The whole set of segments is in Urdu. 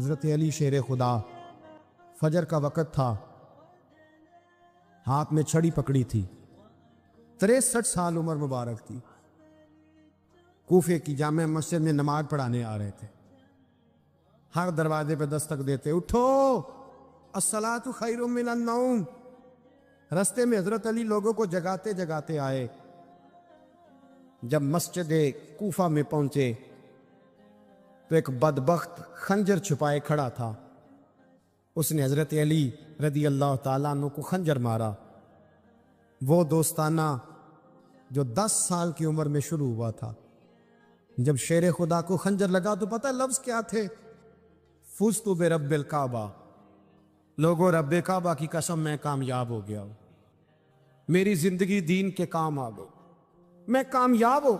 حضرت علی شیر خدا، فجر کا وقت تھا، ہاتھ میں چھڑی پکڑی تھی، 63 سال عمر مبارک تھی، کوفے کی جامع مسجد میں نماز پڑھانے آ رہے تھے۔ ہر دروازے پہ دستک دیتے، اٹھو الصلاۃ خیر من النوم۔ رستے میں حضرت علی لوگوں کو جگاتے جگاتے آئے۔ جب مسجد کوفہ میں پہنچے تو ایک بدبخت خنجر چھپائے کھڑا تھا، اس نے حضرت علی رضی اللہ تعالیٰ عنہ کو خنجر مارا۔ وہ دوستانہ جو 10 سال کی عمر میں شروع ہوا تھا، جب شیر خدا کو خنجر لگا تو پتہ لفظ کیا تھے؟ فزت برب الکعبہ، لوگوں رب کعبہ کی قسم میں کامیاب ہو گیا ہوں، میری زندگی دین کے کام آ گئی، میں کامیاب ہوں۔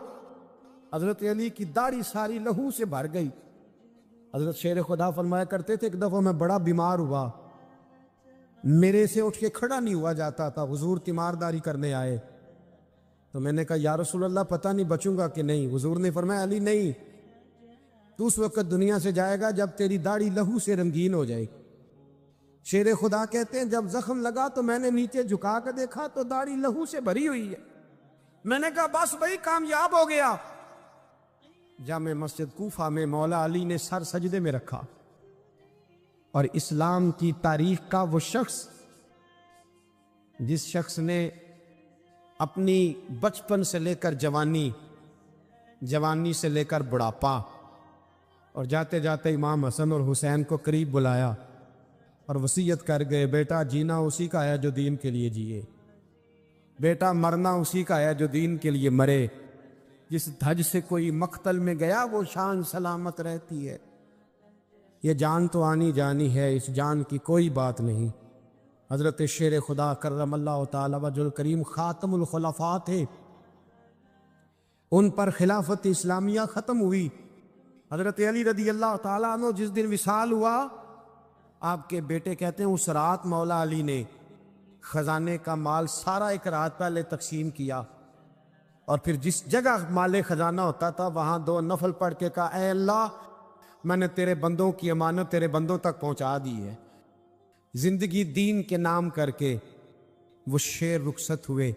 حضرت علی کی داڑھی ساری لہو سے بھر گئی۔ حضرت شیر خدا فرمایا کرتے تھے، ایک دفعہ میں بڑا بیمار ہوا، میرے سے اٹھ کے کھڑا نہیں ہوا جاتا تھا، حضور تیمارداری کرنے آئے تو میں نے کہا یا رسول اللہ پتہ نہیں بچوں گا کہ نہیں۔ حضور نے فرمایا علی نہیں، تو اس وقت دنیا سے جائے گا جب تیری داڑھی لہو سے رنگین ہو جائے۔ شیر خدا کہتے ہیں جب زخم لگا تو میں نے نیچے جھکا کر دیکھا تو داڑھی لہو سے بھری ہوئی ہے، میں نے کہا بس بھائی کامیاب ہو گیا۔ جامع مسجد کوفہ میں مولا علی نے سر سجدے میں رکھا، اور اسلام کی تاریخ کا وہ شخص جس شخص نے اپنی بچپن سے لے کر جوانی، جوانی سے لے کر بڑھاپا، اور جاتے جاتے امام حسن اور حسین کو قریب بلایا اور وصیت کر گئے، بیٹا جینا اسی کا ہے جو دین کے لیے جیے، بیٹا مرنا اسی کا ہے جو دین کے لیے مرے، جس دھج سے کوئی مقتل میں گیا وہ شان سلامت رہتی ہے، یہ جان تو آنی جانی ہے، اس جان کی کوئی بات نہیں۔ حضرت شیر خدا کرم اللہ تعالی وجہ الکریم خاتم الخلفاء تھے، ان پر خلافت اسلامیہ ختم ہوئی۔ حضرت علی رضی اللہ تعالیٰ عنہ جس دن وصال ہوا، آپ کے بیٹے کہتے ہیں اس رات مولا علی نے خزانے کا مال سارا ایک رات پہلے تقسیم کیا، اور پھر جس جگہ مال خزانہ ہوتا تھا وہاں 2 نفل پڑھ کے کہا اے اللہ میں نے تیرے بندوں کی امانت تیرے بندوں تک پہنچا دی ہے۔ زندگی دین کے نام کر کے وہ شیر رخصت ہوئے۔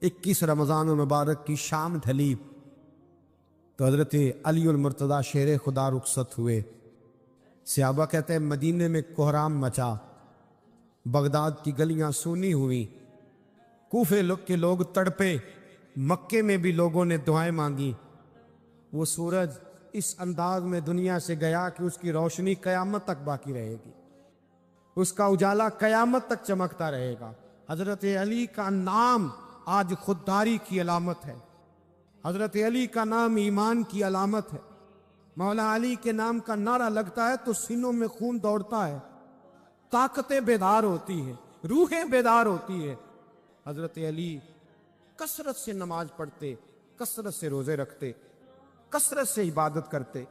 21 رمضان المبارک کی شام ڈھلی تو حضرت علی المرتضیٰ شیر خدا رخصت ہوئے۔ صحابہ کہتے ہیں مدینے میں کوہرام مچا، بغداد کی گلیاں سونی ہوئیں، کوفے کے لوگ تڑپے، مکے میں بھی لوگوں نے دعائیں مانگی۔ وہ سورج اس انداز میں دنیا سے گیا کہ اس کی روشنی قیامت تک باقی رہے گی، اس کا اجالا قیامت تک چمکتا رہے گا۔ حضرت علی کا نام آج خودداری کی علامت ہے، حضرت علی کا نام ایمان کی علامت ہے۔ مولا علی کے نام کا نعرہ لگتا ہے تو سینوں میں خون دوڑتا ہے، طاقتیں بیدار ہوتی ہیں، روحیں بیدار ہوتی ہیں۔ حضرت علی کثرت سے نماز پڑھتے، کثرت سے روزے رکھتے، کثرت سے عبادت کرتے۔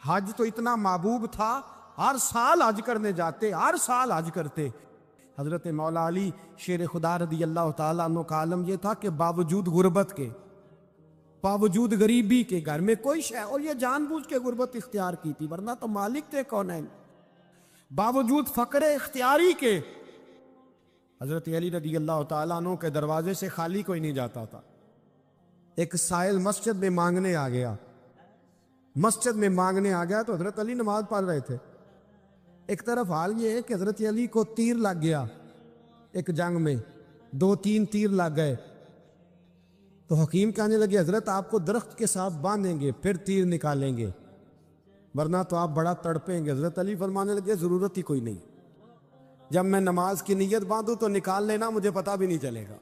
حج تو اتنا محبوب تھا، ہر سال حج کرنے جاتے، ہر سال حج کرتے۔ حضرت مولا علی شیر خدا رضی اللہ تعالیٰ عنہ کا عالم یہ تھا کہ باوجود غربت کے، باوجود غریبی کے، گھر میں کوئی شے، اور یہ جان بوجھ کے غربت اختیار کی تھی ورنہ تو مالک تھے کونین، باوجود فقر اختیاری کے حضرت علی رضی اللہ تعالیٰ عنہ کے دروازے سے خالی کوئی نہیں جاتا تھا۔ ایک سائل مسجد میں مانگنے آ گیا، مسجد میں مانگنے آ گیا تو حضرت علی نماز پڑھ رہے تھے۔ ایک طرف حال یہ ہے کہ حضرت علی کو تیر لگ گیا، ایک جنگ میں 2-3 تیر لگ گئے تو حکیم کہنے لگے حضرت آپ کو درخت کے ساتھ باندھیں گے پھر تیر نکالیں گے ورنہ تو آپ بڑا تڑپیں گے۔ حضرت علی فرمانے لگے ضرورت ہی کوئی نہیں، جب میں نماز کی نیت باندھوں تو نکال لینا، مجھے پتہ بھی نہیں چلے گا۔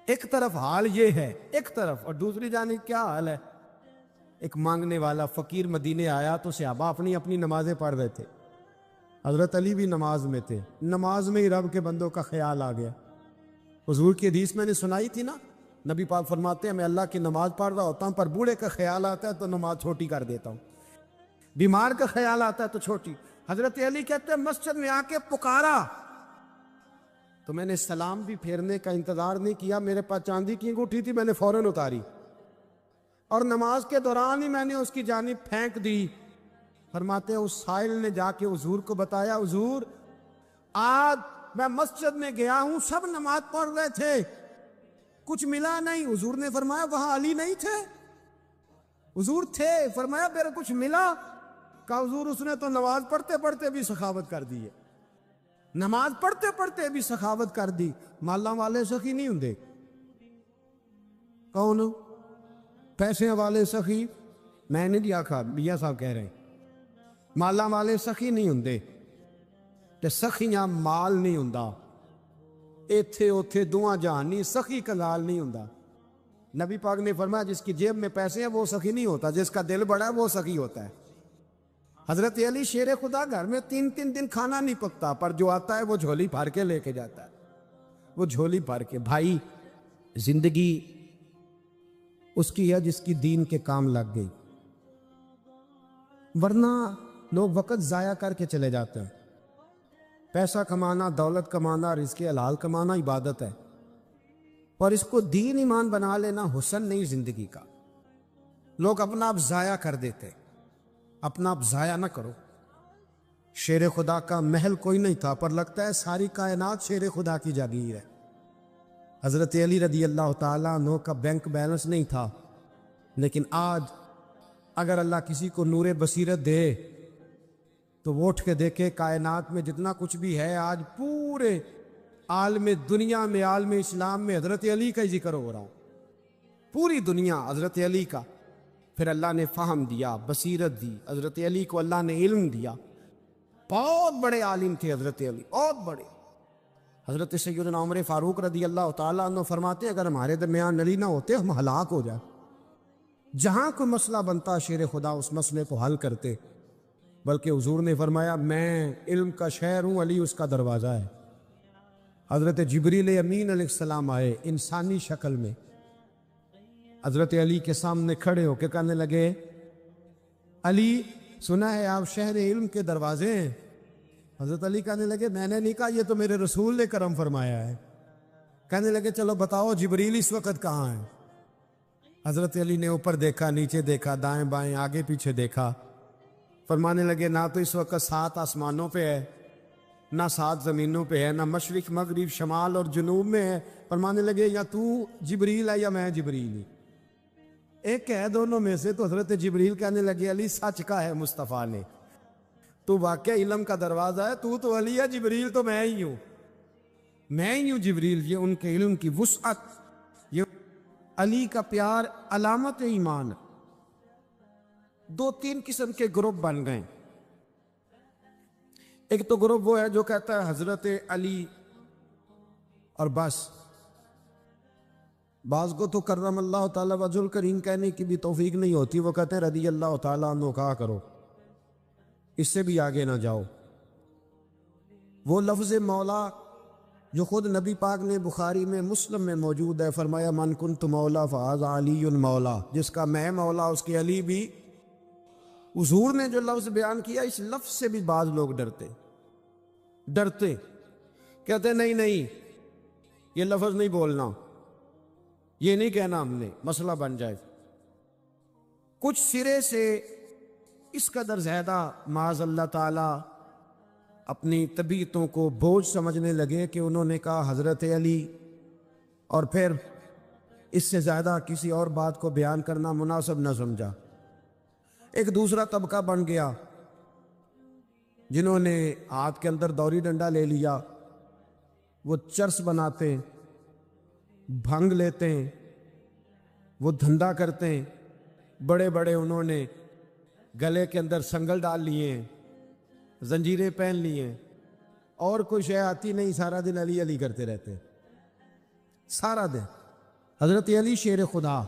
ایک طرف حال یہ ہے، ایک طرف، اور دوسری جانب کیا حال ہے؟ ایک مانگنے والا فقیر مدینے آیا تو صحابہ اپنی اپنی نمازیں پڑھ رہے تھے، حضرت علی بھی نماز میں تھے، نماز میں ہی رب کے بندوں کا خیال آ گیا۔ حضور کی حدیث میں نے سنائی تھی نا، نبی پاک فرماتے ہیں میں اللہ کی نماز پڑھ رہا ہوتا ہوں پر بوڑھے کا خیال آتا ہے تو نماز چھوٹی کر دیتا ہوں، بیمار کا خیال آتا ہے تو چھوٹی۔ حضرت علی کہتے ہیں مسجد میں آ کے پکارا تو میں نے سلام بھی پھیرنے کا انتظار نہیں کیا، میرے پاس چاندی کی انگوٹھی تھی، میں نے فوراً اتاری اور نماز کے دوران ہی میں نے اس کی جانب پھینک دی فرماتے ہیں اس سائل نے جا کے حضور کو بتایا، حضور آج میں مسجد میں گیا ہوں، سب نماز پڑھ رہے تھے، کچھ ملا نہیں۔ حضور نے فرمایا وہاں علی نہیں تھے؟ حضور تھے۔ فرمایا میرے کچھ ملا؟ کہا حضور اس نے تو نماز پڑھتے پڑھتے بھی سخاوت کر دی ہے، نماز پڑھتے پڑھتے بھی سخاوت کر دی۔ مالاں والے سخی نہیں ہوندے؟ کون؟ پیسے والے سخی؟ میں نہیں دیا کھا، میاں صاحب کہہ رہے ہیں مالاں والے سخی نہیں ہوندے، تے سخیاں مال نہیں ہوندا، ایتھے اوتھے دعاں جہان نہیں، سخی کنال نہیں ہوندا۔ نبی پاک نے فرمایا جس کی جیب میں پیسے ہیں وہ سخی نہیں ہوتا، جس کا دل بڑا ہے وہ سخی ہوتا ہے۔ حضرت علی شیر خدا گھر میں 3 دن کھانا نہیں پکتا، پر جو آتا ہے وہ جھولی بھر کے لے کے جاتا ہے، وہ جھولی بھر کے۔ بھائی زندگی اس کی ہے جس کی دین کے کام لگ گئی، ورنہ لوگ وقت ضائع کر کے چلے جاتے ہیں۔ پیسہ کمانا، دولت کمانا، رزق حلال کمانا عبادت ہے، اور اس کو دین ایمان بنا لینا حسن نہیں زندگی کا۔ لوگ اپنا آپ ضائع کر دیتے، اپنا آپ ضائع نہ کرو۔ شیر خدا کا محل کوئی نہیں تھا، پر لگتا ہے ساری کائنات شیر خدا کی جاگیر ہے۔ حضرت علی رضی اللہ تعالیٰ عنہ کا بینک بیلنس نہیں تھا، لیکن آج اگر اللہ کسی کو نور بصیرت دے تو وہ اٹھ کے دیکھے کائنات میں جتنا کچھ بھی ہے، آج پورے عالم دنیا میں، عالم اسلام میں حضرت علی کا ہی ذکر ہو رہا ہوں، پوری دنیا حضرت علی کا۔ پھر اللہ نے فہم دیا، بصیرت دی، حضرت علی کو اللہ نے علم دیا۔ بہت بڑے عالم تھے حضرت علی، بہت بڑے۔ حضرت سیدنا عمر فاروق رضی اللہ تعالیٰ عنہ فرماتے اگر ہمارے درمیان علی نہ ہوتے ہم ہلاک ہو جائے۔ جہاں کوئی مسئلہ بنتا شیر خدا اس مسئلے کو حل کرتے، بلکہ حضور نے فرمایا میں علم کا شہر ہوں، علی اس کا دروازہ ہے۔ حضرت جبریل امین علیہ السلام آئے انسانی شکل میں، حضرت علی کے سامنے کھڑے ہو کے کہنے لگے علی سنا ہے آپ شہر علم کے دروازے ہیں۔ حضرت علی کہنے لگے میں نے نہیں کہا، یہ تو میرے رسول نے کرم فرمایا ہے۔ کہنے لگے چلو بتاؤ جبریل اس وقت کہاں ہے؟ حضرت علی نے اوپر دیکھا، نیچے دیکھا، دائیں بائیں، آگے پیچھے دیکھا، فرمانے لگے نہ تو اس وقت 7 آسمانوں پہ ہے، نہ 7 زمینوں پہ ہے، نہ مشرق مغرب شمال اور جنوب میں ہے۔ فرمانے لگے یا تو جبریل ہے یا میں جبریل ہوں، ایک ہے دونوں میں سے۔ تو حضرت جبریل کہنے لگے علی سچ کا ہے مصطفیٰ نے، تو واقع علم کا دروازہ ہے، تو علی ہے، جبریل تو میں ہی ہوں، میں ہی ہوں جبریل۔ یہ ان کے علم کی وسعت، یہ علی کا پیار علامت ایمان۔ 2-3 قسم کے گروپ بن گئے۔ ایک تو گروپ وہ ہے جو کہتا ہے حضرت علی اور بس، بعض کو تو کرم اللہ تعالیٰ وجہ الکریم کہنے کی بھی توفیق نہیں ہوتی، وہ کہتے ہیں رضی اللہ تعالیٰ عنہ کہا کرو، اس سے بھی آگے نہ جاؤ۔ وہ لفظ مولا جو خود نبی پاک نے بخاری میں مسلم میں موجود ہے، فرمایا من کنت مولا فہذا علی مولا، جس کا میں مولا اس کے علی بھی۔ حضور نے جو لفظ بیان کیا اس لفظ سے بھی بعض لوگ ڈرتے کہتے نہیں یہ لفظ نہیں بولنا، یہ نہیں کہنا، ہم نے مسئلہ بن جائے۔ کچھ سرے سے اس قدر زیادہ معاذ اللہ تعالی اپنی طبیعتوں کو بوجھ سمجھنے لگے کہ انہوں نے کہا حضرت علی، اور پھر اس سے زیادہ کسی اور بات کو بیان کرنا مناسب نہ سمجھا۔ ایک دوسرا طبقہ بن گیا جنہوں نے ہاتھ کے اندر دوری ڈنڈا لے لیا، وہ چرس بناتے ہیں، بھنگ لیتے ہیں، وہ دھندا کرتے ہیں، بڑے بڑے انہوں نے گلے کے اندر سنگل ڈال لیے ہیں، زنجیریں پہن لی ہیں، اور کوئی شے آتی نہیں، سارا دن علی علی کرتے رہتے ہیں سارا دن۔ حضرت علی شیر خدا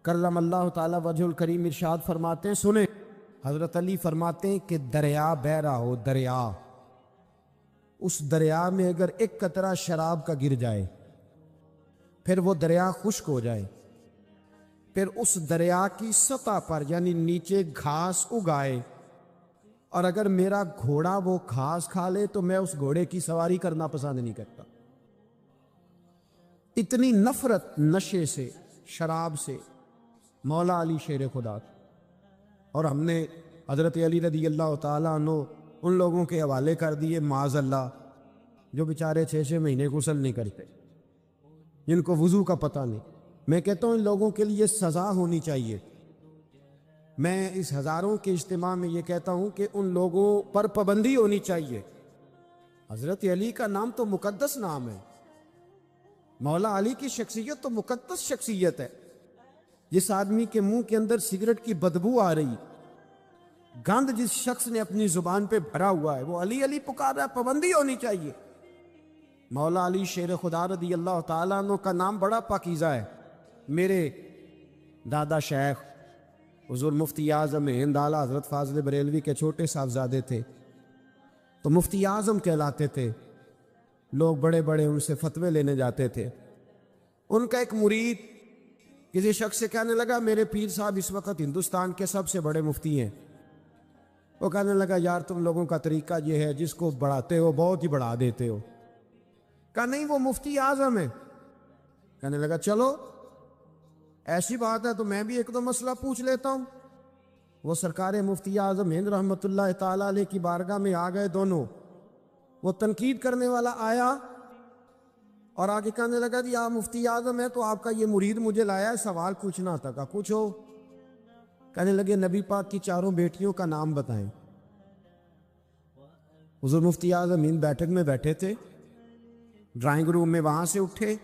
کرم اللہ تعالی وجہ الکریم ارشاد فرماتے ہیں، سنیں، حضرت علی فرماتے ہیں کہ دریا بہہ رہا ہو، دریا، اس دریا میں اگر ایک قطرہ شراب کا گر جائے، پھر وہ دریا خشک ہو جائے، پھر اس دریا کی سطح پر یعنی نیچے گھاس اگائے، اور اگر میرا گھوڑا وہ گھاس کھا لے تو میں اس گھوڑے کی سواری کرنا پسند نہیں کرتا۔ اتنی نفرت نشے سے، شراب سے مولا علی شیر خدا۔ اور ہم نے حضرت علی رضی اللہ تعالیٰ عنہ ان لوگوں کے حوالے کر دیے معاذ اللہ جو بیچارے 6 مہینے غسل نہیں کرتے، جن کو وضو کا پتہ نہیں۔ میں کہتا ہوں ان لوگوں کے لیے سزا ہونی چاہیے۔ میں اس ہزاروں کے اجتماع میں یہ کہتا ہوں کہ ان لوگوں پر پابندی ہونی چاہیے۔ حضرت علی کا نام تو مقدس نام ہے، مولا علی کی شخصیت تو مقدس شخصیت ہے۔ جس آدمی کے منہ کے اندر سگریٹ کی بدبو آ رہی، گند جس شخص نے اپنی زبان پہ بھرا ہوا ہے، وہ علی علی پکار رہا ہے، پابندی ہونی چاہیے۔ مولا علی شیر خدا رضی اللہ تعالیٰ عنہ کا نام بڑا پاکیزہ ہے۔ میرے دادا شیخ حضور مفتی اعظم ہند اعلیٰ حضرت فاضل بریلوی کے چھوٹے صاحبزادے تھے، تو مفتی اعظم کہلاتے تھے۔ لوگ بڑے بڑے ان سے فتوے لینے جاتے تھے۔ ان کا ایک مرید کسی شخص سے کہنے لگا میرے پیر صاحب اس وقت ہندوستان کے سب سے بڑے مفتی ہیں۔ وہ کہنے لگا یار تم لوگوں کا طریقہ یہ ہے، جس کو بڑھاتے ہو بہت ہی بڑھا دیتے ہو۔ کہا نہیں وہ مفتی اعظم ہے۔ کہنے لگا چلو ایسی بات ہے تو میں بھی ایک دو مسئلہ پوچھ لیتا ہوں۔ وہ سرکار مفتی اعظم ہند رحمۃ اللہ تعالیٰ علیہ کی بارگاہ میں آ گئے دونوں۔ وہ تنقید کرنے والا آیا اور آگے کہنے لگا جی آپ مفتی اعظم ہیں تو آپ کا یہ مرید مجھے لایا ہے، سوال پوچھنا تھا۔ کہا پوچھو۔ کہنے لگے نبی پاک کی 4 بیٹیوں کا نام بتائیں۔ حضور مفتی اعظم ہند بیٹھک میں بیٹھے تھے، ڈرائنگ روم میں وہاں سے اٹھے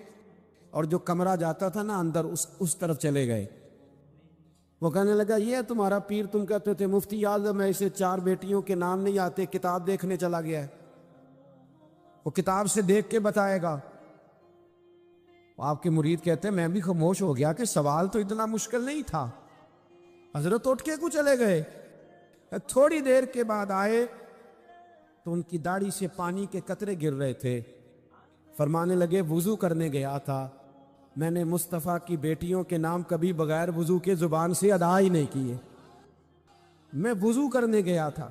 اور جو کمرہ جاتا تھا نا اندر اس طرف چلے گئے۔ وہ کہنے لگا یہ ہے تمہارا پیر، تم کہتے تھے مفتی اعظم ہے، اسے 4 بیٹیوں کے نام نہیں آتے، کتاب دیکھنے چلا گیا ہے، وہ کتاب سے دیکھ کے بتائے گا۔ آپ کے مرید کہتے ہیں میں بھی خاموش ہو گیا کہ سوال تو اتنا مشکل نہیں تھا۔ حضرت اٹھ کے کو چلے گئے۔ تھوڑی دیر کے بعد آئے تو ان کی داڑھی سے پانی کے قطرے گر رہے تھے۔ فرمانے لگے وضو کرنے گیا تھا، میں نے مصطفیٰ کی بیٹیوں کے نام کبھی بغیر وضو کے زبان سے ادا ہی نہیں کیے۔ میں وضو کرنے گیا تھا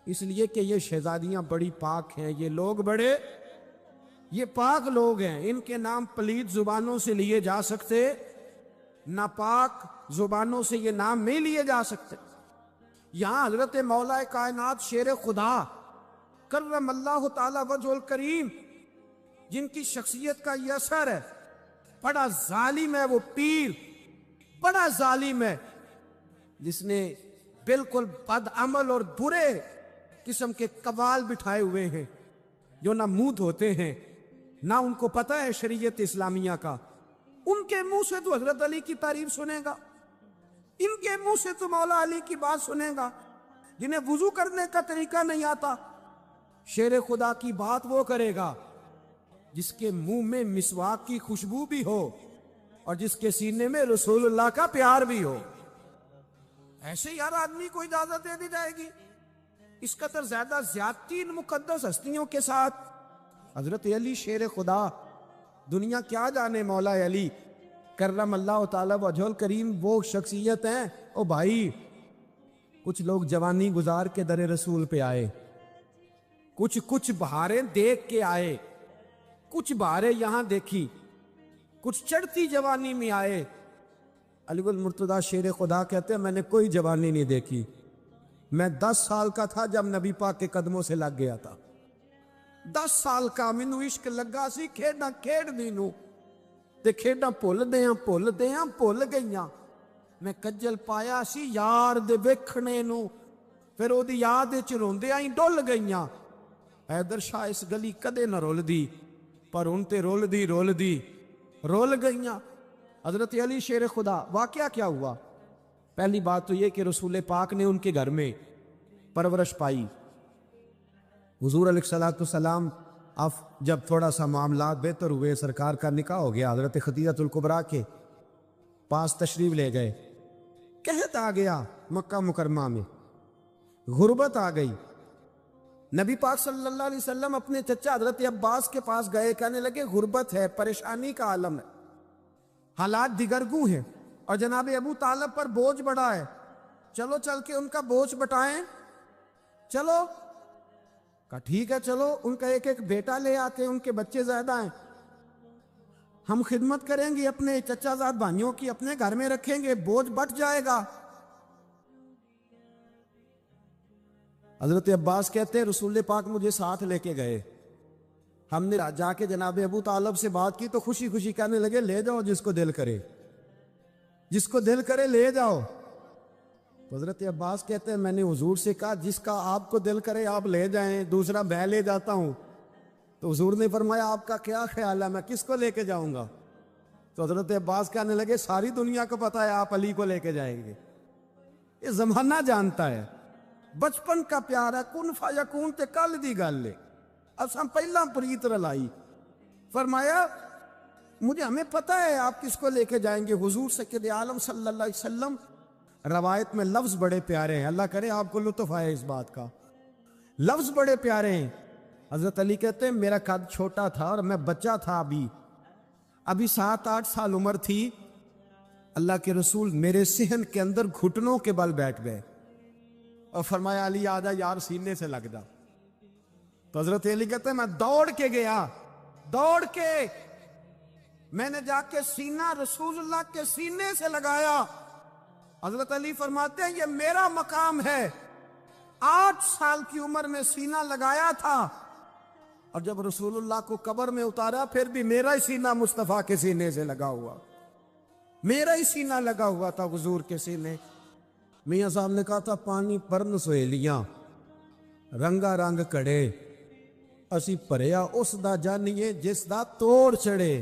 اس لیے کہ یہ شہزادیاں بڑی پاک ہیں، یہ لوگ بڑے یہ پاک لوگ ہیں، ان کے نام پلید زبانوں سے لیے جا سکتے، ناپاک زبانوں سے یہ نام نہیں لیے جا سکتے۔ یہاں حضرت مولا کائنات شیر خدا کرم اللہ تعالی وجہ الکریم جن کی شخصیت کا یہ اثر ہے، بڑا ظالم ہے وہ پیر، بڑا ظالم ہے جس نے بالکل بد عمل اور برے قسم کے قوال بٹھائے ہوئے ہیں، جو نہ منہ دھوتے ہیں نہ ان کو پتہ ہے شریعت اسلامیہ کا۔ ان کے منہ سے تو حضرت علی کی تعریف سنے گا، ان کے منہ سے تو مولا علی کی بات سنے گا، جنہیں وضو کرنے کا طریقہ نہیں آتا۔ شیر خدا کی بات وہ کرے گا جس کے منہ میں مسواک کی خوشبو بھی ہو اور جس کے سینے میں رسول اللہ کا پیار بھی ہو۔ ایسے یار آدمی کو اجازت دے دی جائے گی؟ اس قدر زیادہ زیادتی ان مقدس ہستیوں کے ساتھ۔ حضرت علی شیر خدا، دنیا کیا جانے مولا علی کرم اللہ تعالی وجہ الکریم وہ شخصیت ہیں۔ او بھائی کچھ لوگ جوانی گزار کے در رسول پہ آئے، کچھ بہاریں دیکھ کے آئے، کچھ بہاریں یہاں دیکھی، کچھ چڑھتی جوانی میں آئے۔ علی المرتضیٰ شیر خدا کہتے ہیں میں نے کوئی جوانی نہیں دیکھی، میں 10 سال کا تھا جب نبی پاک کے قدموں سے لگ گیا تھا۔ 10 سال کا مینوں عشق لگا سی، کھیڈاں کھیڈ دی نوں تے کھیڈاں بھول گئیاں۔ میں کجل پایا سی یار دے ویکھنے نوں، پھر او دی یاد وچ روندیاں ہی ڈل گئیاں۔ حیدر شاہ اس گلی کدے نہ رول دی، پر ان تے رول گئیاں۔ حضرت علی شیر خدا، واقعہ کیا ہوا؟ پہلی بات تو یہ کہ رسول پاک نے ان کے گھر میں پرورش پائی۔ حضور علیہ الصلوۃ والسلام اب جب تھوڑا سا معاملات بہتر ہوئے، سرکار کا نکاح ہو گیا، حضرت خدیجہ الکبریٰ کے پاس تشریف لے گئے۔ قحط آ گیا مکہ مکرمہ میں، غربت آ گئی۔ نبی پاک صلی اللہ علیہ وسلم اپنے چچا حضرت عباس کے پاس گئے، کہنے لگے غربت ہے، پریشانی کا عالم ہے، حالات دیگرگوں ہیں اور جناب ابو طالب پر بوجھ بڑھا ہے، چلو چل کے ان کا بوجھ بٹائیں۔ چلو کہا ٹھیک ہے چلو، ان کا ایک بیٹا لے آتے، ان کے بچے زیادہ ہیں، ہم خدمت کریں گے اپنے چچا زاد بھائیوں کی، اپنے گھر میں رکھیں گے، بوجھ بٹ جائے گا۔ حضرت عباس کہتے ہیں رسول پاک مجھے ساتھ لے کے گئے، ہم نے جا کے جناب ابو طالب سے بات کی تو خوشی خوشی کہنے لگے لے جاؤ جس کو دل کرے، جس کو دل کرے لے جاؤ۔ حضرت عباس کہتے ہیں میں نے حضور سے کہا جس کا آپ کو دل کرے آپ لے جائیں، دوسرا میں لے جاتا ہوں۔ تو حضور نے فرمایا آپ کا کیا خیال ہے، میں کس کو لے کے جاؤں گا؟ تو حضرت عباس کہنے لگے ساری دنیا کو پتا ہے آپ علی کو لے کے جائیں گے، یہ زمانہ جانتا ہے، بچپن کا پیار ہے، کن فیکون تے کل دی گل ہے، اساں پہلا پریت رلائی۔ فرمایا مجھے ہمیں پتہ ہے آپ کس کو لے کے جائیں گے، حضور سید عالم صلی اللہ علیہ وسلم۔ روایت میں لفظ بڑے پیارے ہیں، اللہ کرے آپ کو لطف آئے اس بات کا، لفظ بڑے پیارے ہیں۔ حضرت علی کہتے ہیں میرا قد چھوٹا تھا اور میں بچہ تھا، ابھی 7-8 سال عمر تھی، اللہ کے رسول میرے صحن کے اندر گھٹنوں کے بل بیٹھ گئے اور فرمایا علی آجا یار سینے سے لگ جا۔ تو حضرت علی کہتے ہیں میں دوڑ کے گیا، دوڑ کے میں نے جا کے سینہ رسول اللہ کے سینے سے لگایا۔ حضرت علی فرماتے ہیں یہ میرا مقام ہے، 8 سال کی عمر میں سینہ لگایا تھا، اور جب رسول اللہ کو قبر میں اتارا پھر بھی میرا ہی سینہ مصطفیٰ کے سینے سے لگا ہوا، میرا ہی سینہ لگا ہوا تھا حضور کے سینے۔ میاں صاحب نے کہا تھا پانی پرن سہیلیاں رنگا رنگ کڑے، اسی پریا اس دا جانیے جس دا توڑ چڑھے۔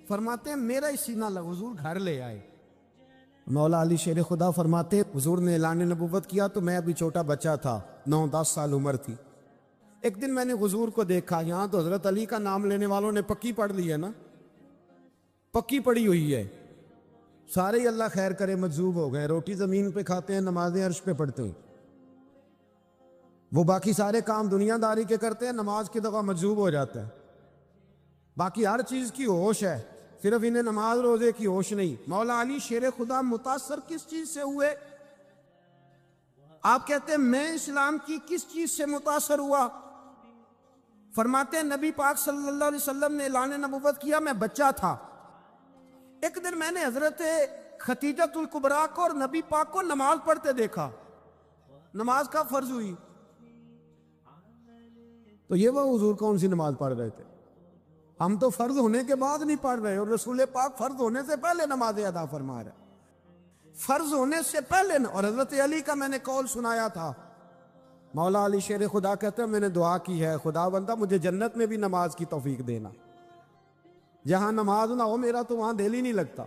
فرماتے ہیں میرا ہی سینہ لگا، حضور گھر لے آئے۔ مولا علی شیر خدا فرماتے ہیں حضور نے اعلان نبوت کیا تو میں ابھی چھوٹا بچہ تھا، 9-10 سال عمر تھی۔ ایک دن میں نے حضور کو دیکھا، یہاں تو حضرت علی کا نام لینے والوں نے پکی پڑھ لی ہے نا، پکی پڑی ہوئی ہے، سارے ہی اللہ خیر کرے مجذوب ہو گئے، روٹی زمین پہ کھاتے ہیں، نمازیں عرش پہ پڑھتے ہیں، وہ باقی سارے کام دنیا داری کے کرتے ہیں، نماز کی دفعہ مجذوب ہو جاتا ہے، باقی ہر چیز کی ہوش ہے، صرف انہیں نماز روزے کی ہوش نہیں۔ مولا علی شیر خدا متاثر کس چیز سے ہوئے؟ آپ کہتے ہیں میں اسلام کی کس چیز سے متاثر ہوا؟ فرماتے ہیں نبی پاک صلی اللہ علیہ وسلم نے اعلان نبوت کیا، میں بچہ تھا، ایک دن میں نے حضرت خدیجۃ الکبریٰ کو اور نبی پاک کو نماز پڑھتے دیکھا، نماز کا فرض ہوئی، تو یہ وہ حضور کون سی نماز پڑھ رہے تھے؟ ہم تو فرض ہونے کے بعد نہیں پڑھ رہے، اور رسول پاک فرض ہونے سے پہلے نماز ادا فرما رہے، فرض ہونے سے پہلے۔ اور حضرت علی کا میں نے قول سنایا تھا، مولا علی شیر خدا کہتے ہیں میں نے دعا کی ہے خدا بندہ مجھے جنت میں بھی نماز کی توفیق دینا، جہاں نماز نہ ہو میرا تو وہاں دل ہی نہیں لگتا۔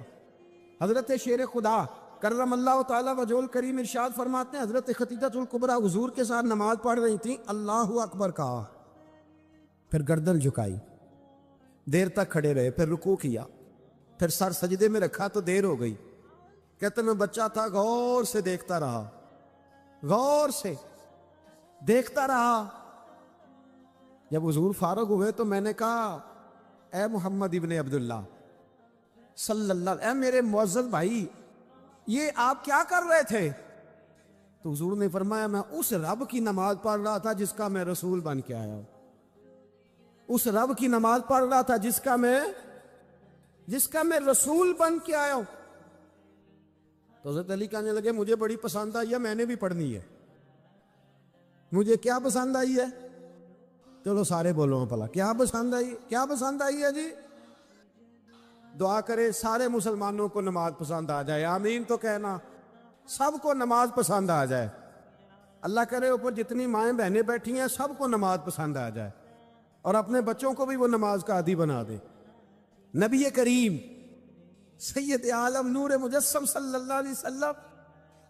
حضرت شیر خدا کرم اللہ تعالیٰ وجہ کریم ارشاد فرماتے ہیں حضرت خدیجۃ الکبریٰ حضور کے ساتھ نماز پڑھ رہی تھیں، اللہ اکبر کہا، پھر گردن جھکائی، دیر تک کھڑے رہے، پھر رکوع کیا، پھر سر سجدے میں رکھا تو دیر ہو گئی۔ کہتے میں بچہ تھا، غور سے دیکھتا رہا، غور سے دیکھتا رہا۔ جب حضور فارغ ہوئے تو میں نے کہا اے محمد ابن عبداللہ صلی اللہ علیہ، اے میرے معزز بھائی یہ آپ کیا کر رہے تھے؟ تو حضور نے فرمایا میں اس رب کی نماز پڑھ رہا تھا جس کا میں رسول بن کے آیا ہوں، اس رب کی نماز پڑھ رہا تھا جس کا میں رسول بن کے آیا ہوں۔ تو حضرت علی کہنے لگے مجھے بڑی پسند آئی ہے، میں نے بھی پڑھنی ہے۔ مجھے کیا پسند آئی ہے؟ چلو سارے بولو پلا کیا پسند آئی، کیا پسند آئی ہے جی؟ دعا کرے سارے مسلمانوں کو نماز پسند آ جائے، آمین تو کہنا، سب کو نماز پسند آ جائے، اللہ کرے اوپر جتنی مائیں بہنیں بیٹھی ہیں سب کو نماز پسند آ جائے، اور اپنے بچوں کو بھی وہ نماز کا عادی بنا دے۔ نبی کریم سید عالم نور مجسم صلی اللہ علیہ وسلم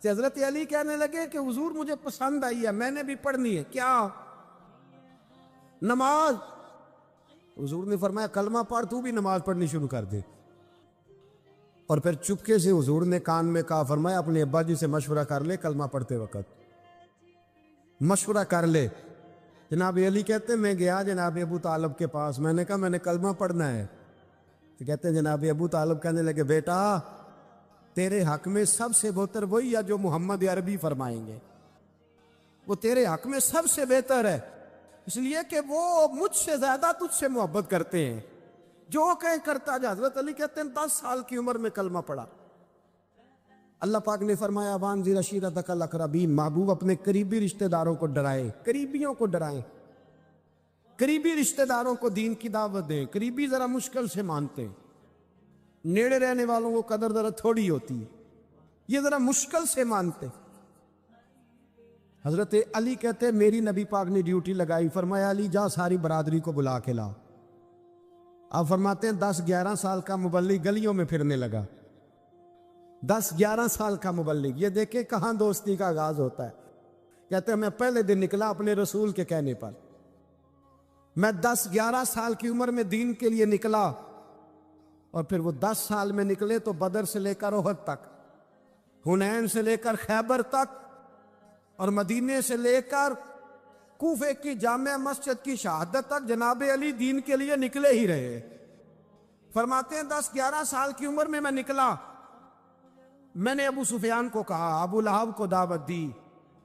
سے حضرت علی کہنے لگے کہ حضور مجھے پسند آئی ہے، میں نے بھی پڑھنی ہے، کیا؟ نماز۔ حضور نے فرمایا کلمہ پڑھ، تو بھی نماز پڑھنی شروع کر دے۔ اور پھر چپکے سے حضور نے کان میں کہا، فرمایا اپنے ابا جی سے مشورہ کر لے، کلمہ پڑھتے وقت مشورہ کر لے۔ جناب علی کہتے ہیں میں گیا جناب ابو طالب کے پاس، میں نے کہا میں نے کلمہ پڑھنا ہے، تو کہتے ہیں جناب ابو طالب کہنے لگے بیٹا تیرے حق میں سب سے بہتر وہی ہے جو محمد عربی فرمائیں گے، وہ تیرے حق میں سب سے بہتر ہے، اس لیے کہ وہ مجھ سے زیادہ تجھ سے محبت کرتے ہیں، جو کہیں کرتا جا۔ حضرت علی کہتے ہیں 10 سال کی عمر میں کلمہ پڑھا، اللہ پاک نے فرمایا وانذر عشیرتک الاقربین، محبوب اپنے قریبی رشتہ داروں کو ڈرائے، قریبیوں کو ڈرائیں، قریبی رشتہ داروں کو دین کی دعوت دیں۔ قریبی ذرا مشکل سے مانتے ہیں، نیڑے رہنے والوں کو قدر ذرا تھوڑی ہوتی ہے، یہ ذرا مشکل سے مانتے۔ حضرت علی کہتے میری نبی پاک نے ڈیوٹی لگائی، فرمایا علی جا ساری برادری کو بلا کے لا۔ آپ فرماتے ہیں 10-11 سال کا مبلغ گلیوں میں پھرنے لگا، 10-11 سال کا مبلغ، یہ دیکھیں کہاں دوستی کا آغاز ہوتا ہے۔ کہتے ہیں میں پہلے دن نکلا اپنے رسول کے کہنے پر، میں 10-11 سال کی عمر میں دین کے لیے نکلا، اور پھر وہ 10 سال میں نکلے تو بدر سے لے کر احد تک، حنین سے لے کر خیبر تک، اور مدینے سے لے کر کوفے کی جامع مسجد کی شہادت تک جناب علی دین کے لیے نکلے ہی رہے۔ فرماتے ہیں 10-11 سال کی عمر میں نکلا، میں نے ابو سفیان کو کہا، ابو لہب کو دعوت دی،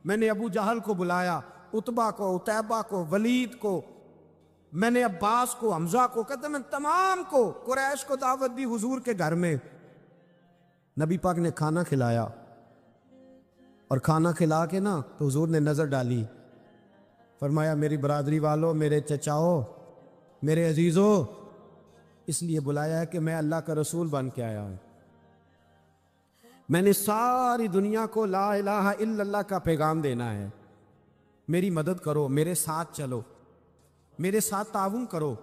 میں نے ابو جہل کو بلایا، عتبہ کو، عتیبہ کو، ولید کو، میں نے عباس کو، حمزہ کو، کہتے ہیں میں تمام کو، قریش کو دعوت دی حضور کے گھر میں۔ نبی پاک نے کھانا کھلایا، اور کھانا کھلا کے نا تو حضور نے نظر ڈالی، فرمایا میری برادری والوں، میرے چچاؤ، میرے عزیزوں، اس لیے بلایا ہے کہ میں اللہ کا رسول بن کے آیا ہوں، میں نے ساری دنیا کو لا الہ الا اللہ کا پیغام دینا ہے، میری مدد کرو، میرے ساتھ چلو، میرے ساتھ تعاون کرو،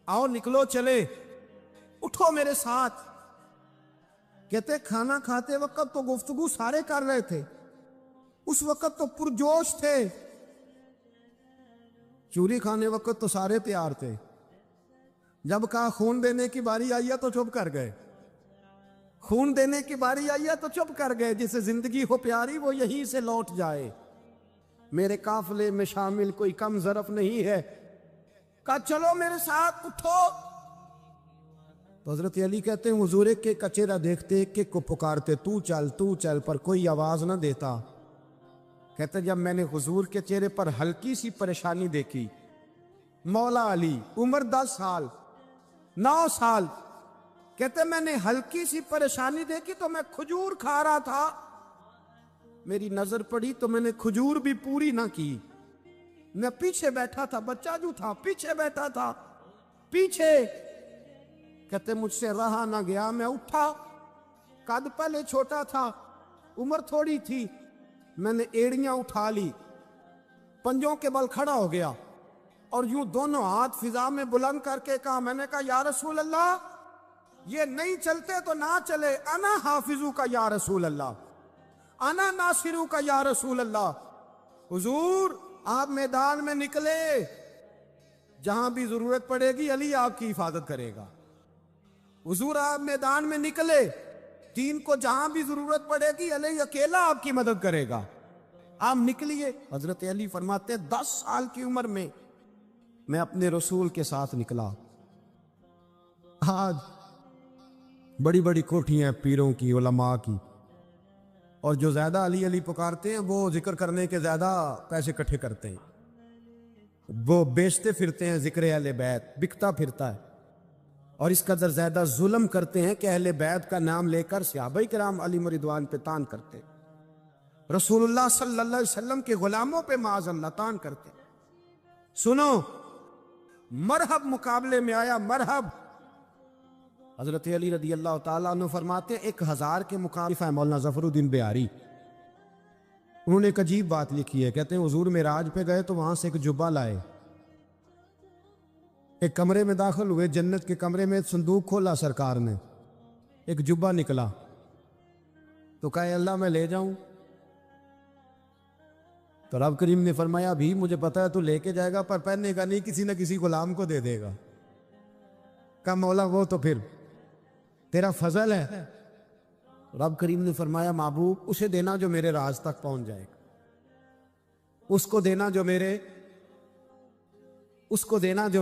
آؤ نکلو چلے، اٹھو میرے ساتھ۔ کہتے کھانا کھاتے وقت تو گفتگو سارے کر رہے تھے، اس وقت تو پرجوش تھے، چوری کھانے وقت تو سارے تیار تھے، جب کہا خون دینے کی باری آئی ہے تو چپ کر گئے، خون دینے کی باری آئی ہے تو چپ کر گئے، جسے زندگی ہو پیاری وہ یہیں سے لوٹ جائے، میرے قافلے میں شامل کوئی کم ظرف نہیں ہے، کہا چلو میرے ساتھ اٹھو۔ تو حضرت علی کہتے ہیں حضور ایک ایک کا چہرہ دیکھتے، ایک ایک کو پکارتے، تو چل، پر کوئی آواز نہ دیتا۔ کہتے جب میں نے حضور کے چہرے پر ہلکی سی پریشانی دیکھی، مولا علی عمر 10 سال 9 سال، کہتے میں نے ہلکی سی پریشانی دیکھی تو میں کھجور کھا رہا تھا، میری نظر پڑی تو میں نے کھجور بھی پوری نہ کی، میں پیچھے بیٹھا تھا، بچہ جو تھا پیچھے بیٹھا تھا، پیچھے۔ کہتے مجھ سے رہا نہ گیا، میں اٹھا، قد پہلے چھوٹا تھا، عمر تھوڑی تھی، میں نے ایڑیاں اٹھا لی، پنجوں کے بل کھڑا ہو گیا، اور یوں دونوں ہاتھ فضا میں بلند کر کے کہا، میں نے کہا یا رسول اللہ یہ نہیں چلتے تو نہ چلے، انا حافظو کا یا رسول اللہ، انا ناصرو کا یا رسول اللہ۔ حضور آپ میدان میں نکلے، جہاں بھی ضرورت پڑے گی علی آپ کی حفاظت کرے گا، حضور آپ میدان میں نکلے، دین کو جہاں بھی ضرورت پڑے گی علی اکیلا آپ کی مدد کرے گا، آپ نکلیے۔ حضرت علی فرماتے ہیں 10 سال کی عمر میں میں اپنے رسول کے ساتھ نکلا۔ آج بڑی بڑی کوٹھیاں پیروں کی، علماء کی، اور جو زیادہ علی علی پکارتے ہیں وہ ذکر کرنے کے زیادہ پیسے اکٹھے کرتے ہیں، وہ بیچتے پھرتے ہیں ذکر اہل بیت، بکتا پھرتا ہے، اور اس قدر زیادہ ظلم کرتے ہیں کہ اہل بیت کا نام لے کر صحابہ کرام علی رضوان پہ تان کرتے، رسول اللہ صلی اللہ علیہ وسلم کے غلاموں پہ معاذ اللہ تان کرتے۔ سنو، مرحب مقابلے میں آیا، مرحب۔ حضرت علی رضی اللہ تعالیٰ عنہ فرماتے ہیں 1000 کے مقابلے ہے مولانا ظفر الدین بیاری، انہوں نے ایک عجیب بات لکھی ہے، کہتے ہیں حضور معراج پہ گئے تو وہاں سے ایک جبہ لائے، ایک کمرے میں داخل ہوئے، جنت کے کمرے میں صندوق کھولا سرکار نے، ایک جبہ نکلا، تو کہا اللہ میں لے جاؤں؟ تو رب کریم نے فرمایا بھی مجھے پتا ہے تو لے کے جائے گا، پر پہننے کا نہیں، کسی نہ کسی غلام کو دے دے گا۔ کہا مولا وہ تو پھر تیرا فضل ہے۔ رب کریم نے فرمایا محبوب اسے دینا جو میرے راز تک پہنچ جائے گا، اس کو دینا جو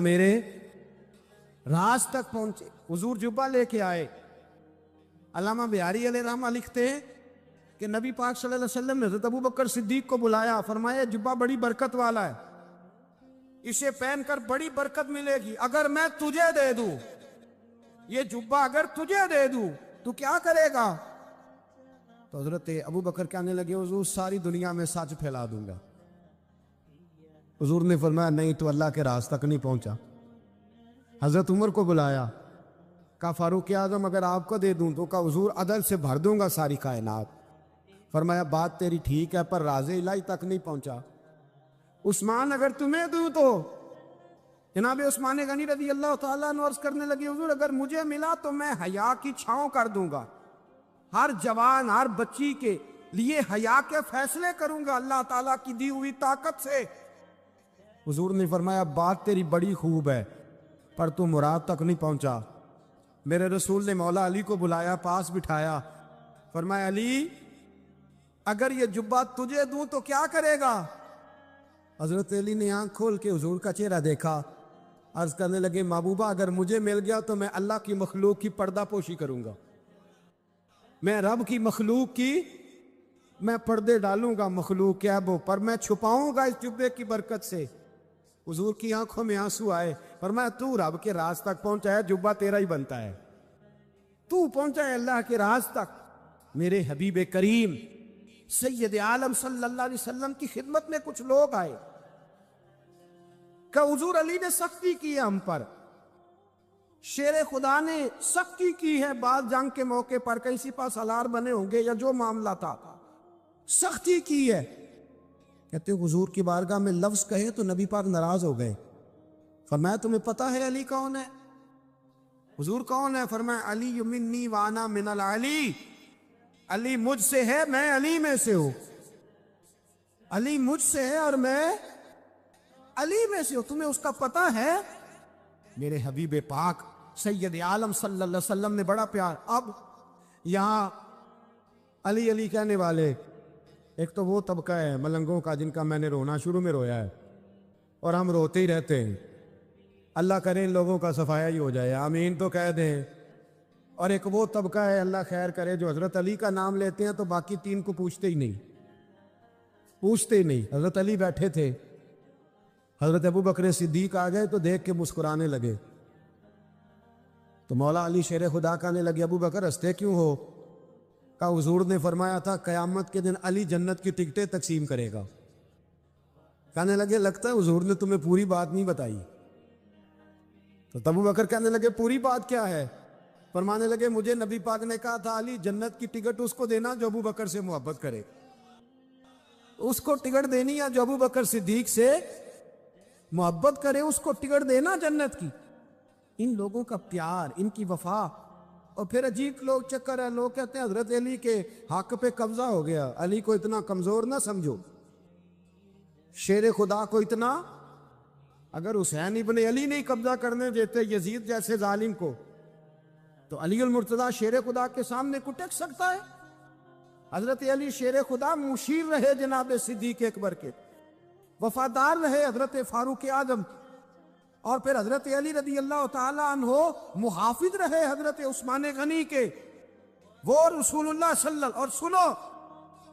میرے راز تک پہنچے۔ حضور جبہ لے کے آئے۔ علامہ بیاری علیہ رحمہ لکھتے ہیں کہ نبی پاک صلی اللہ علیہ وسلم نے حضرت ابوبکر صدیق کو بلایا، فرمایا جبہ بڑی برکت والا ہے، اسے پہن کر بڑی برکت ملے گی، اگر میں تجھے دے دوں، یہ جبہ اگر تجھے دے دوں تو کیا کرے گا؟ تو حضرت ابو بکر کہنے لگے حضور ساری دنیا میں سچ پھیلا دوں گا. حضور نے فرمایا نہیں تو اللہ کے راز تک نہیں پہنچا. حضرت عمر کو بلایا, کہا فاروق اعظم اگر آپ کو دے دوں تو کہا حضور عدل سے بھر دوں گا ساری کائنات. فرمایا بات تیری ٹھیک ہے پر راز الہی تک نہیں پہنچا. عثمان اگر تمہیں دوں تو جناب عثمان غنی رضی اللہ تعالیٰ عنہ عرض کرنے لگے حضور اگر مجھے ملا تو میں حیا کی چھاؤں کر دوں گا, ہر جوان ہر بچی کے لیے حیا کے فیصلے کروں گا اللہ تعالیٰ کی دی ہوئی طاقت سے. حضور نے فرمایا بات تیری بڑی خوب ہے پر تو مراد تک نہیں پہنچا. میرے رسول نے مولا علی کو بلایا, پاس بٹھایا, فرمایا علی اگر یہ جبہ تجھے دوں تو کیا کرے گا؟ حضرت علی نے آنکھ کھول کے حضور کا چہرہ دیکھا, عرض کرنے لگے محبوبہ اگر مجھے مل گیا تو میں اللہ کی مخلوق کی پردہ پوشی کروں گا, میں رب کی مخلوق کی میں پردے ڈالوں گا مخلوق کے عیبوں پر, میں چھپاؤں گا اس جبے کی برکت سے. حضور کی آنکھوں میں آنسو آئے, فرمایا تو رب کے راز تک پہنچا ہے, جبہ تیرا ہی بنتا ہے, تو پہنچا ہے اللہ کے راز تک. میرے حبیب کریم سید عالم صلی اللہ علیہ وسلم کی خدمت میں کچھ لوگ آئے کہ حضور علی نے سختی کی ہے ہم پر, شیر خدا نے سختی کی ہے بعض جنگ کے موقع پر, کہیں سپہ سالار بنے ہوں گے یا جو معاملہ تھا, سختی کی ہے. کہتے حضور کی بارگاہ میں لفظ کہے تو نبی پاک ناراض ہو گئے. فرمایا تمہیں پتہ ہے علی کون ہے؟ حضور کون ہے؟ فرمایا علی منی وانا من العلی, علی مجھ سے ہے میں علی میں سے ہوں, علی مجھ سے ہے اور میں علی میں سے ہوں. تمہیں اس کا پتہ ہے؟ میرے حبیب پاک سید عالم صلی اللہ علیہ وسلم نے بڑا پیار. اب یہاں علی علی کہنے والے ایک تو وہ طبقہ ہے ملنگوں کا جن کا میں نے رونا شروع میں رویا ہے اور ہم روتے ہی رہتے ہیں, اللہ کرے ان لوگوں کا صفایا ہی ہو جائے, آمین تو کہہ دیں. اور ایک وہ طبقہ ہے اللہ خیر کرے جو حضرت علی کا نام لیتے ہیں تو باقی تین کو پوچھتے ہی نہیں. حضرت علی بیٹھے تھے, حضرت ابو بکر صدیق آ گئے تو دیکھ کے مسکرانے لگے. تو مولا علی شیر خدا کہنے لگے ابو بکر ہنستے کیوں ہو؟ کہا حضور نے فرمایا تھا قیامت کے دن علی جنت کی ٹکٹیں تقسیم کرے گا. کہنے لگے لگتا ہے حضور نے تمہیں پوری بات نہیں بتائی. تو ابو بکر کہنے لگے پوری بات کیا ہے؟ فرمانے لگے مجھے نبی پاک نے کہا تھا علی جنت کی ٹکٹ اس کو دینا جو ابو بکر سے محبت کرے, اس کو ٹکٹ دینی ہے جو ابو بکر صدیق سے محبت کرے, اس کو ٹکٹ دینا جنت کی. ان لوگوں کا پیار, ان کی وفا. اور پھر عجیب لوگ چکر ہے, لوگ کہتے ہیں حضرت علی کے حق پہ قبضہ ہو گیا, علی کو اتنا کمزور نہ سمجھو, شیر خدا کو اتنا, اگر حسین ابن علی نہیں قبضہ کرنے دیتے یزید جیسے ظالم کو تو علی المرتضیٰ شیر خدا کے سامنے کو ٹک سکتا ہے؟ حضرت علی شیر خدا مشیر رہے جناب صدیق اکبر کے, وفادار رہے حضرت فاروق اعظم, اور پھر حضرت علی رضی اللہ تعالیٰ عنہ محافظ رہے حضرت عثمان غنی کے, وہ رسول اللہ صلی اللہ. اور سنو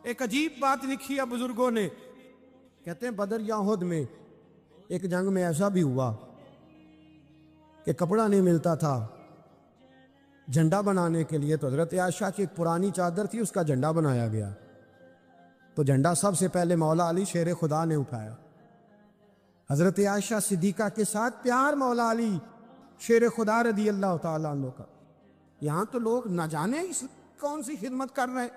ایک عجیب بات لکھی ہے بزرگوں نے, کہتے ہیں بدر یا احد میں ایک جنگ میں ایسا بھی ہوا کہ کپڑا نہیں ملتا تھا جھنڈا بنانے کے لیے, تو حضرت عائشہ کی ایک پرانی چادر تھی اس کا جھنڈا بنایا گیا. تو جھنڈا سب سے پہلے مولا علی شیر خدا نے اٹھایا. حضرت عائشہ صدیقہ کے ساتھ پیار مولا علی شیر خدا رضی اللہ تعالیٰ عنہ کا. یہاں تو لوگ نہ جانے اس کون سی خدمت کر رہے.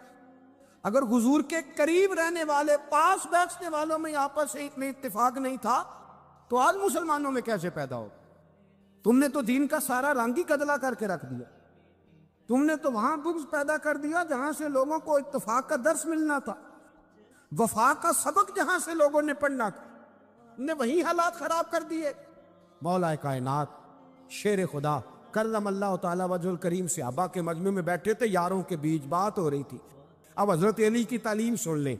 اگر حضور کے قریب رہنے والے پاس بیٹھنے والوں میں آپس سے اتنے اتفاق نہیں تھا تو آج مسلمانوں میں کیسے پیدا ہو؟ تم نے تو دین کا سارا رنگ ہی کدلا کر کے رکھ دیا. تم نے تو وہاں بغض پیدا کر دیا جہاں سے لوگوں کو اتفاق کا درس ملنا تھا, وفا کا سبق جہاں سے لوگوں نے پڑھنا تھا, نے وہی حالات خراب کر دیے. مولا کائنات شیر خدا کرم اللہ تعالیٰ وجہ الکریم صحابہ کے مجمع میں بیٹھے تھے, یاروں کے بیچ بات ہو رہی تھی. اب حضرت علی کی تعلیم سن لیں.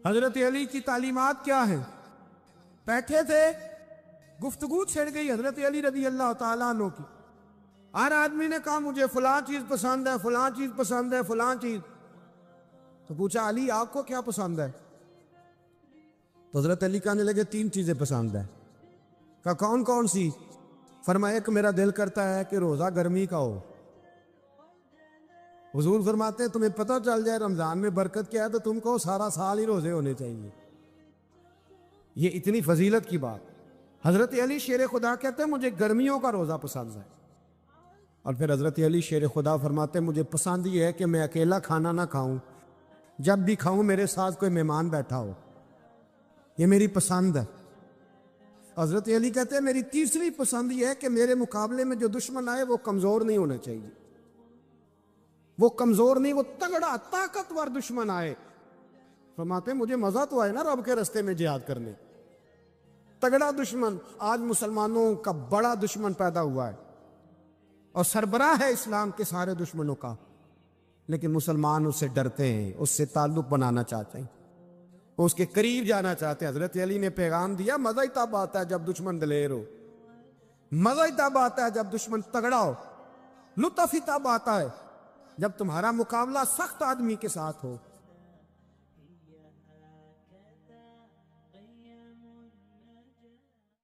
حضرت علی کی تعلیمات کیا ہیں؟ بیٹھے تھے, گفتگو چھڑ گئی حضرت علی رضی اللہ تعالیٰ عنہ کی. ہر آدمی نے کہا مجھے فلاں چیز پسند ہے, فلاں چیز پسند ہے, فلاں چیز. تو پوچھا علی آپ کو کیا پسند ہے؟ تو حضرت علی کہنے لگے 3 چیزیں پسند ہے. کہا کون کون سی؟ فرمایا ایک میرا دل کرتا ہے کہ روزہ گرمی کا ہو, حضور فرماتے ہیں تمہیں پتہ چل جائے رمضان میں برکت کیا ہے تو تم کو سارا سال ہی روزے ہونے چاہیے. یہ اتنی فضیلت کی بات. حضرت علی شیر خدا کہتے ہیں مجھے گرمیوں کا روزہ پسند ہے. اور پھر حضرت علی شیر خدا فرماتے ہیں مجھے پسند یہ ہے کہ میں اکیلا کھانا نہ کھاؤں، جب بھی کھاؤں میرے ساتھ کوئی مہمان بیٹھا ہو. یہ میری پسند ہے. حضرت علی کہتے ہیں میری تیسری پسند یہ ہے کہ میرے مقابلے میں جو دشمن آئے وہ کمزور نہیں ہونا چاہیے. وہ کمزور نہیں، وہ تگڑا طاقتور دشمن آئے. فرماتے ہیں مجھے مزہ تو آئے نا رب کے رستے میں جہاد کرنے. تگڑا دشمن. آج مسلمانوں کا بڑا دشمن پیدا ہوا ہے اور سربراہ ہے اسلام کے سارے دشمنوں کا، لیکن مسلمان اس سے ڈرتے ہیں، اس سے تعلق بنانا چاہتے ہیں، اس کے قریب جانا چاہتے ہیں. حضرت علی نے پیغام دیا مزہ ہی تب آتا ہے جب دشمن دلیر ہو، مزہ ہی تب آتا ہے جب دشمن تگڑا ہو، لطف ہی تب آتا ہے جب تمہارا مقابلہ سخت آدمی کے ساتھ ہو.